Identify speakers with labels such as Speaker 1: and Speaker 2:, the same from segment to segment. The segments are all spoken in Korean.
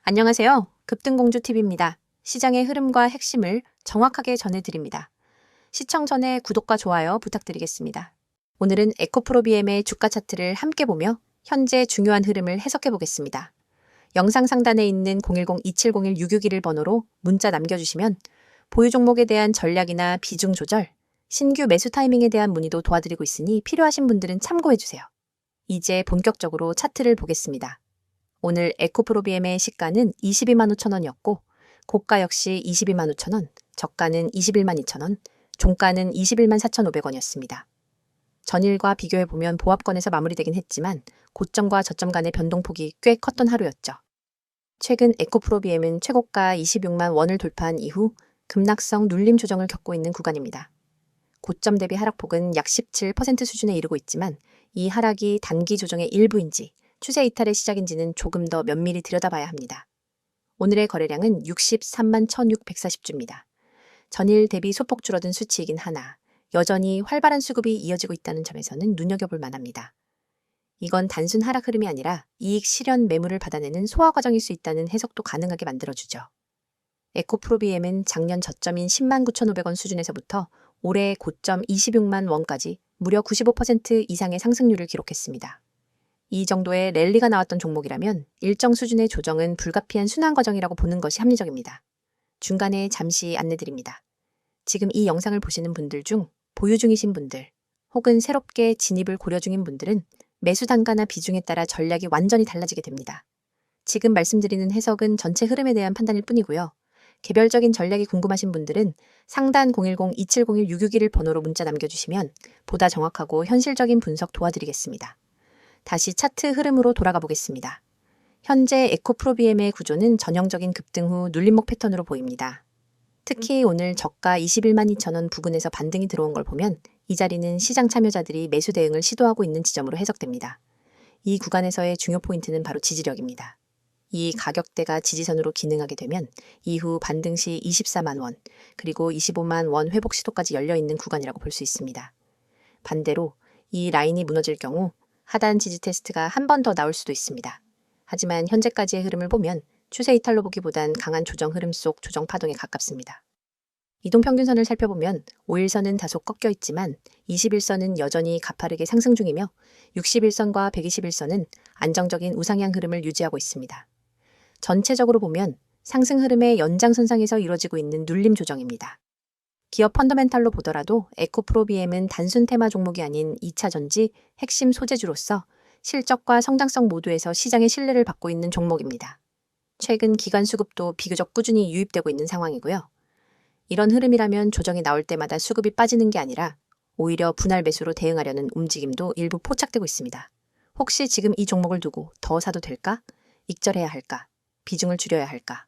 Speaker 1: 안녕하세요. 급등공주TV입니다. 시장의 흐름과 핵심을 정확하게 전해드립니다. 시청 전에 구독과 좋아요 부탁드리겠습니다. 오늘은 에코프로비엠의 주가 차트를 함께 보며 현재 중요한 흐름을 해석해 보겠습니다. 영상 상단에 있는 010-2701-6611 번호로 문자 남겨주시면 보유 종목에 대한 전략이나 비중 조절, 신규 매수 타이밍에 대한 문의도 도와드리고 있으니 필요하신 분들은 참고해주세요. 이제 본격적으로 차트를 보겠습니다. 오늘 에코프로비엠의 시가는 22만 5천 원이었고 고가 역시 22만 5천 원, 저가는 21만 2천 원, 종가는 21만 4,500원이었습니다. 전일과 비교해보면 보합권에서 마무리되긴 했지만 고점과 저점 간의 변동폭이 꽤 컸던 하루였죠. 최근 에코프로비엠은 최고가 26만 원을 돌파한 이후 급락성 눌림 조정을 겪고 있는 구간입니다. 고점 대비 하락폭은 약 17% 수준에 이르고 있지만 이 하락이 단기 조정의 일부인지 추세 이탈의 시작인지는 조금 더 면밀히 들여다봐야 합니다. 오늘의 거래량은 63만 1,640주입니다. 전일 대비 소폭 줄어든 수치이긴 하나 여전히 활발한 수급이 이어지고 있다는 점에서는 눈여겨볼 만합니다. 이건 단순 하락 흐름이 아니라 이익 실현 매물을 받아내는 소화 과정일 수 있다는 해석도 가능하게 만들어주죠. 에코프로비엠은 작년 저점인 10만 9,500원 수준에서부터 올해 고점 26만 원까지 무려 95% 이상의 상승률을 기록했습니다. 이 정도의 랠리가 나왔던 종목이라면 일정 수준의 조정은 불가피한 순환 과정이라고 보는 것이 합리적입니다. 중간에 잠시 안내드립니다. 지금 이 영상을 보시는 분들 중 보유 중이신 분들 혹은 새롭게 진입을 고려 중인 분들은 매수 단가나 비중에 따라 전략이 완전히 달라지게 됩니다. 지금 말씀드리는 해석은 전체 흐름에 대한 판단일 뿐이고요. 개별적인 전략이 궁금하신 분들은 상단 010-2701-6611 번호로 문자 남겨주시면 보다 정확하고 현실적인 분석 도와드리겠습니다. 다시 차트 흐름으로 돌아가 보겠습니다. 현재 에코프로비엠의 구조는 전형적인 급등 후 눌림목 패턴으로 보입니다. 특히 오늘 저가 21만 2천 원 부근에서 반등이 들어온 걸 보면 이 자리는 시장 참여자들이 매수 대응을 시도하고 있는 지점으로 해석됩니다. 이 구간에서의 중요 포인트는 바로 지지력입니다. 이 가격대가 지지선으로 기능하게 되면 이후 반등 시 24만 원, 그리고 25만 원 회복 시도까지 열려있는 구간이라고 볼 수 있습니다. 반대로 이 라인이 무너질 경우 하단 지지 테스트가 한 번 더 나올 수도 있습니다. 하지만 현재까지의 흐름을 보면 추세 이탈로 보기보단 강한 조정 흐름 속 조정 파동에 가깝습니다. 이동평균선을 살펴보면 5일선은 다소 꺾여 있지만 21선은 여전히 가파르게 상승 중이며 61선과 121선은 안정적인 우상향 흐름을 유지하고 있습니다. 전체적으로 보면 상승 흐름의 연장선상에서 이루어지고 있는 눌림 조정입니다. 기업 펀더멘탈로 보더라도 에코프로비엠은 단순 테마 종목이 아닌 2차 전지 핵심 소재주로서 실적과 성장성 모두에서 시장의 신뢰를 받고 있는 종목입니다. 최근 기관 수급도 비교적 꾸준히 유입되고 있는 상황이고요. 이런 흐름이라면 조정이 나올 때마다 수급이 빠지는 게 아니라 오히려 분할 매수로 대응하려는 움직임도 일부 포착되고 있습니다. 혹시 지금 이 종목을 두고 더 사도 될까? 익절해야 할까? 비중을 줄여야 할까?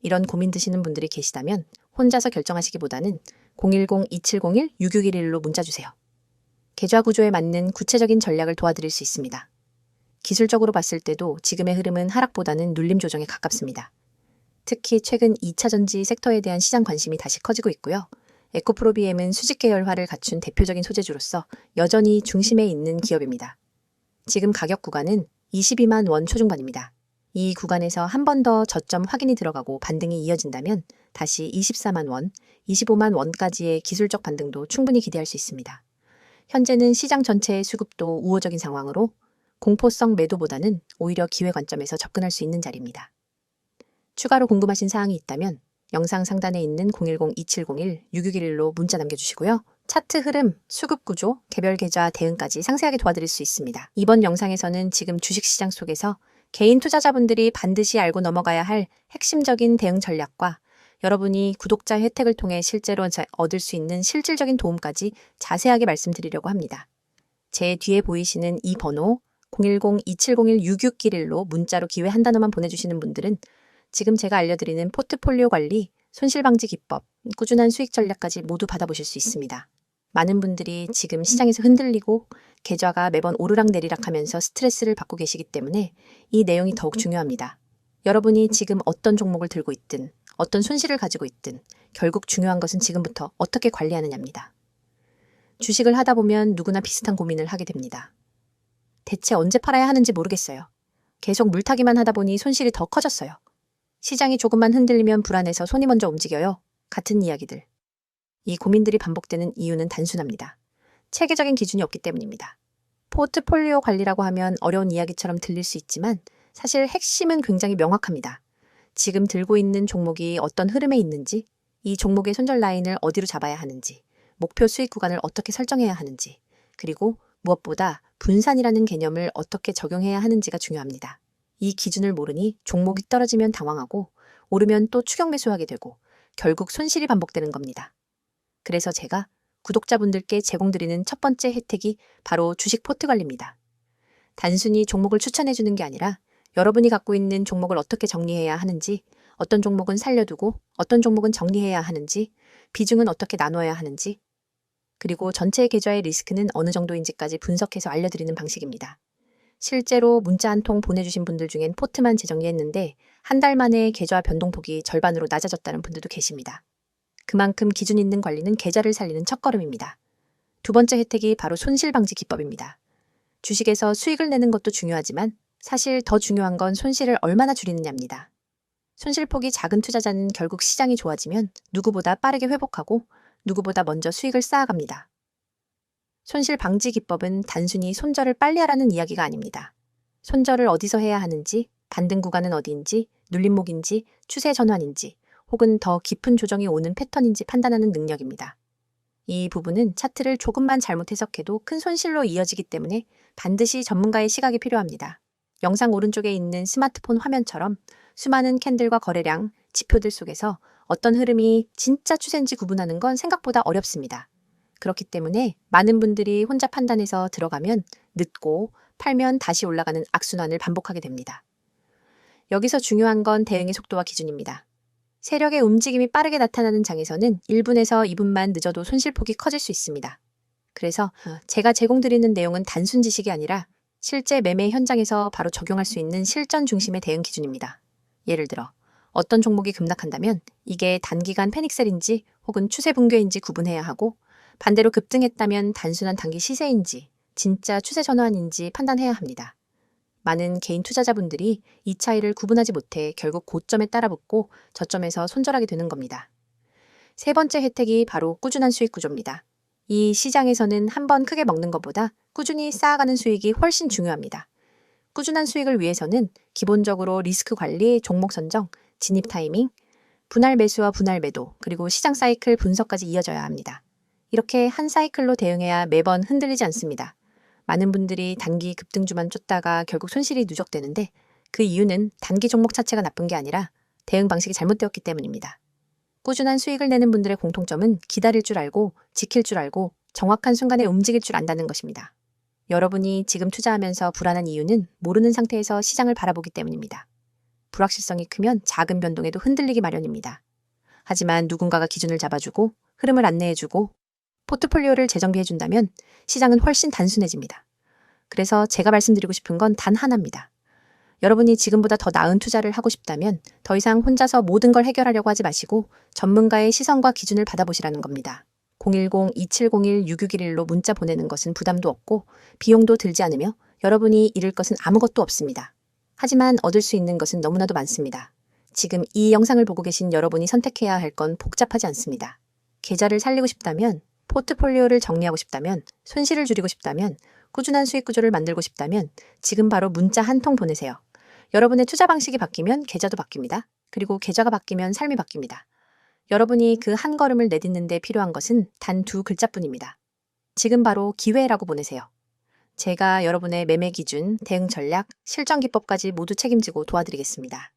Speaker 1: 이런 고민 드시는 분들이 계시다면 혼자서 결정하시기보다는 010-2701-6611로 문자 주세요. 계좌 구조에 맞는 구체적인 전략을 도와드릴 수 있습니다. 기술적으로 봤을 때도 지금의 흐름은 하락보다는 눌림 조정에 가깝습니다. 특히 최근 2차 전지 섹터에 대한 시장 관심이 다시 커지고 있고요. 에코프로비엠은 수직 계열화를 갖춘 대표적인 소재주로서 여전히 중심에 있는 기업입니다. 지금 가격 구간은 22만 원 초중반입니다. 이 구간에서 한 번 더 저점 확인이 들어가고 반등이 이어진다면 다시 24만 원, 25만 원까지의 기술적 반등도 충분히 기대할 수 있습니다. 현재는 시장 전체의 수급도 우호적인 상황으로 공포성 매도보다는 오히려 기회 관점에서 접근할 수 있는 자리입니다. 추가로 궁금하신 사항이 있다면 영상 상단에 있는 010-2701-6611로 문자 남겨주시고요. 차트 흐름, 수급 구조, 개별 계좌 대응까지 상세하게 도와드릴 수 있습니다. 이번 영상에서는 지금 주식시장 속에서 개인 투자자분들이 반드시 알고 넘어가야 할 핵심적인 대응 전략과 여러분이 구독자 혜택을 통해 실제로 얻을 수 있는 실질적인 도움까지 자세하게 말씀드리려고 합니다. 제 뒤에 보이시는 이 번호 010-2701-6611로 문자로 기회 한 단어만 보내주시는 분들은 지금 제가 알려드리는 포트폴리오 관리, 손실방지 기법, 꾸준한 수익 전략까지 모두 받아보실 수 있습니다. 많은 분들이 지금 시장에서 흔들리고 계좌가 매번 오르락내리락 하면서 스트레스를 받고 계시기 때문에 이 내용이 더욱 중요합니다. 여러분이 지금 어떤 종목을 들고 있든 어떤 손실을 가지고 있든 결국 중요한 것은 지금부터 어떻게 관리하느냐입니다. 주식을 하다 보면 누구나 비슷한 고민을 하게 됩니다. 대체 언제 팔아야 하는지 모르겠어요. 계속 물타기만 하다 보니 손실이 더 커졌어요. 시장이 조금만 흔들리면 불안해서 손이 먼저 움직여요. 같은 이야기들. 이 고민들이 반복되는 이유는 단순합니다. 체계적인 기준이 없기 때문입니다. 포트폴리오 관리라고 하면 어려운 이야기처럼 들릴 수 있지만 사실 핵심은 굉장히 명확합니다. 지금 들고 있는 종목이 어떤 흐름에 있는지, 이 종목의 손절 라인을 어디로 잡아야 하는지, 목표 수익 구간을 어떻게 설정해야 하는지, 그리고 무엇보다 분산이라는 개념을 어떻게 적용해야 하는지가 중요합니다. 이 기준을 모르니 종목이 떨어지면 당황하고 오르면 또 추격 매수하게 되고 결국 손실이 반복되는 겁니다. 그래서 제가 구독자분들께 제공드리는 첫 번째 혜택이 바로 주식 포트 관리입니다. 단순히 종목을 추천해주는 게 아니라 여러분이 갖고 있는 종목을 어떻게 정리해야 하는지, 어떤 종목은 살려두고 어떤 종목은 정리해야 하는지, 비중은 어떻게 나눠야 하는지, 그리고 전체 계좌의 리스크는 어느 정도인지까지 분석해서 알려드리는 방식입니다. 실제로 문자 한 통 보내주신 분들 중엔 포트만 재정리했는데 한 달 만에 계좌 변동폭이 절반으로 낮아졌다는 분들도 계십니다. 그만큼 기준 있는 관리는 계좌를 살리는 첫걸음입니다. 두 번째 혜택이 바로 손실 방지 기법입니다. 주식에서 수익을 내는 것도 중요하지만 사실 더 중요한 건 손실을 얼마나 줄이느냐입니다. 손실폭이 작은 투자자는 결국 시장이 좋아지면 누구보다 빠르게 회복하고 누구보다 먼저 수익을 쌓아갑니다. 손실 방지 기법은 단순히 손절을 빨리 하라는 이야기가 아닙니다. 손절을 어디서 해야 하는지, 반등 구간은 어디인지, 눌림목인지, 추세 전환인지, 혹은 더 깊은 조정이 오는 패턴인지 판단하는 능력입니다. 이 부분은 차트를 조금만 잘못 해석해도 큰 손실로 이어지기 때문에 반드시 전문가의 시각이 필요합니다. 영상 오른쪽에 있는 스마트폰 화면처럼 수많은 캔들과 거래량, 지표들 속에서 어떤 흐름이 진짜 추세인지 구분하는 건 생각보다 어렵습니다. 그렇기 때문에 많은 분들이 혼자 판단해서 들어가면 늦고 팔면 다시 올라가는 악순환을 반복하게 됩니다. 여기서 중요한 건 대응의 속도와 기준입니다. 세력의 움직임이 빠르게 나타나는 장에서는 1분에서 2분만 늦어도 손실폭이 커질 수 있습니다. 그래서 제가 제공드리는 내용은 단순 지식이 아니라 실제 매매 현장에서 바로 적용할 수 있는 실전 중심의 대응 기준입니다. 예를 들어 어떤 종목이 급락한다면 이게 단기간 패닉셀인지 혹은 추세 붕괴인지 구분해야 하고, 반대로 급등했다면 단순한 단기 시세인지 진짜 추세 전환인지 판단해야 합니다. 많은 개인 투자자분들이 이 차이를 구분하지 못해 결국 고점에 따라붙고 저점에서 손절하게 되는 겁니다. 세 번째 혜택이 바로 꾸준한 수익 구조입니다. 이 시장에서는 한번 크게 먹는 것보다 꾸준히 쌓아가는 수익이 훨씬 중요합니다. 꾸준한 수익을 위해서는 기본적으로 리스크 관리, 종목 선정, 진입 타이밍, 분할 매수와 분할 매도, 그리고 시장 사이클 분석까지 이어져야 합니다. 이렇게 한 사이클로 대응해야 매번 흔들리지 않습니다. 많은 분들이 단기 급등주만 쫓다가 결국 손실이 누적되는데 그 이유는 단기 종목 자체가 나쁜 게 아니라 대응 방식이 잘못되었기 때문입니다. 꾸준한 수익을 내는 분들의 공통점은 기다릴 줄 알고, 지킬 줄 알고, 정확한 순간에 움직일 줄 안다는 것입니다. 여러분이 지금 투자하면서 불안한 이유는 모르는 상태에서 시장을 바라보기 때문입니다. 불확실성이 크면 작은 변동에도 흔들리기 마련입니다. 하지만 누군가가 기준을 잡아주고 흐름을 안내해주고 포트폴리오를 재정비해준다면 시장은 훨씬 단순해집니다. 그래서 제가 말씀드리고 싶은 건 단 하나입니다. 여러분이 지금보다 더 나은 투자를 하고 싶다면 더 이상 혼자서 모든 걸 해결하려고 하지 마시고 전문가의 시선과 기준을 받아보시라는 겁니다. 010-2701-6611로 문자 보내는 것은 부담도 없고 비용도 들지 않으며 여러분이 잃을 것은 아무것도 없습니다. 하지만 얻을 수 있는 것은 너무나도 많습니다. 지금 이 영상을 보고 계신 여러분이 선택해야 할 건 복잡하지 않습니다. 계좌를 살리고 싶다면, 포트폴리오를 정리하고 싶다면, 손실을 줄이고 싶다면, 꾸준한 수익 구조를 만들고 싶다면 지금 바로 문자 한 통 보내세요. 여러분의 투자 방식이 바뀌면 계좌도 바뀝니다. 그리고 계좌가 바뀌면 삶이 바뀝니다. 여러분이 그 한 걸음을 내딛는 데 필요한 것은 단 두 글자뿐입니다. 지금 바로 기회라고 보내세요. 제가 여러분의 매매 기준, 대응 전략, 실전 기법까지 모두 책임지고 도와드리겠습니다.